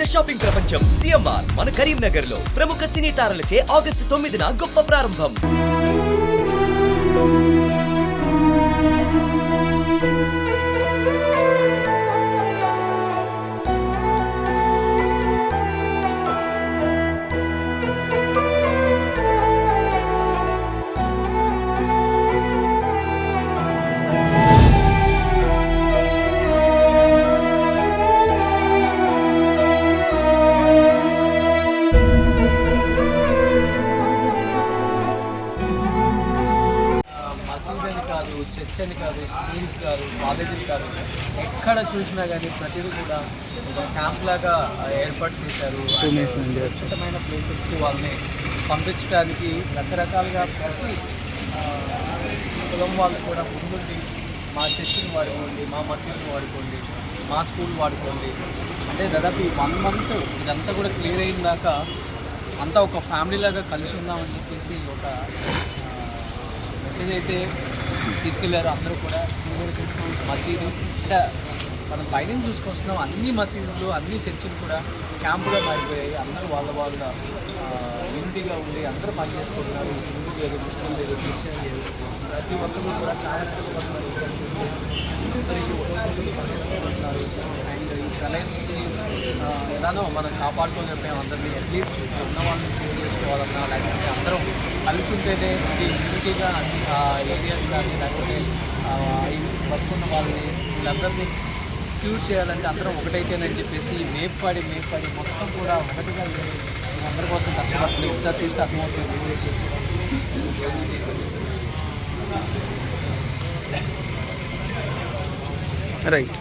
పెద్ద షాపింగ్ ప్రపంచం సిఎంఆర్ మన కరీంనగర్ లో ప్రముఖ సినీ తారలచే ఆగస్టు 9న గొప్ప ప్రారంభం. చర్చ్ అని కాదు, స్కూల్స్ కాదు, కాలేజీలు కాదు, ఎక్కడ చూసినా కానీ ప్రతిదీ కూడా క్యాంప్ లాగా ఏర్పాటు చేశారు. సురక్షితమైన ప్లేసెస్కి వాళ్ళని పంపించడానికి రకరకాలుగా ప్రతి కులం వాళ్ళు కూడా ముందుండి మా చర్చిని వాడుకోండి, మా మసీదుని వాడుకోండి, మా స్కూల్ వాడుకోండి అంటే దాదాపు 1 month ఇదంతా కూడా క్లియర్ అయిన దాకా అంతా ఒక ఫ్యామిలీ లాగా కలిసి ఉందామని చెప్పేసి ఒక మెసేజ్ అయితే తీసుకెళ్లారు. అందరూ కూడా మసీదు అంటే మనం బయట చూసుకొస్తున్నాం, అన్ని మసీదులు అన్ని చర్చిలు కూడా క్యాంపుగా మారిపోయాయి. అందరూ వాళ్ళ యూనిటీగా ఉండి అందరూ పని చేసుకుంటున్నారు. హిందూ లేదు, ముస్లిం లేదు, క్రిస్టియన్ లేదు, ప్రతి ఒక్కరు కూడా చాలా అండ్ ఈ ప్రళయం నుంచి ఎలానో మనం కాపాడుకోలేకపోయాం అందరినీ. అట్లీస్ట్ ఉన్న వాళ్ళని సేవ్ చేసుకోవాలన్నా లేకపోతే అందరం కలిసి ఉంటేనే ఇది యూనిటీగా ఏరియాని కానీ లేకపోతే బతుకున్న వాళ్ళని వీళ్ళందరినీ క్యూర్ చేయాలంటే అందరం ఒకటైతేనని చెప్పేసి మేపాడి మొత్తం కూడా ఒకటిగా అందరి కోసం కష్టపడుతుంది. ఒకసారి చూస్తే అర్థమవుతుంది. రైట్.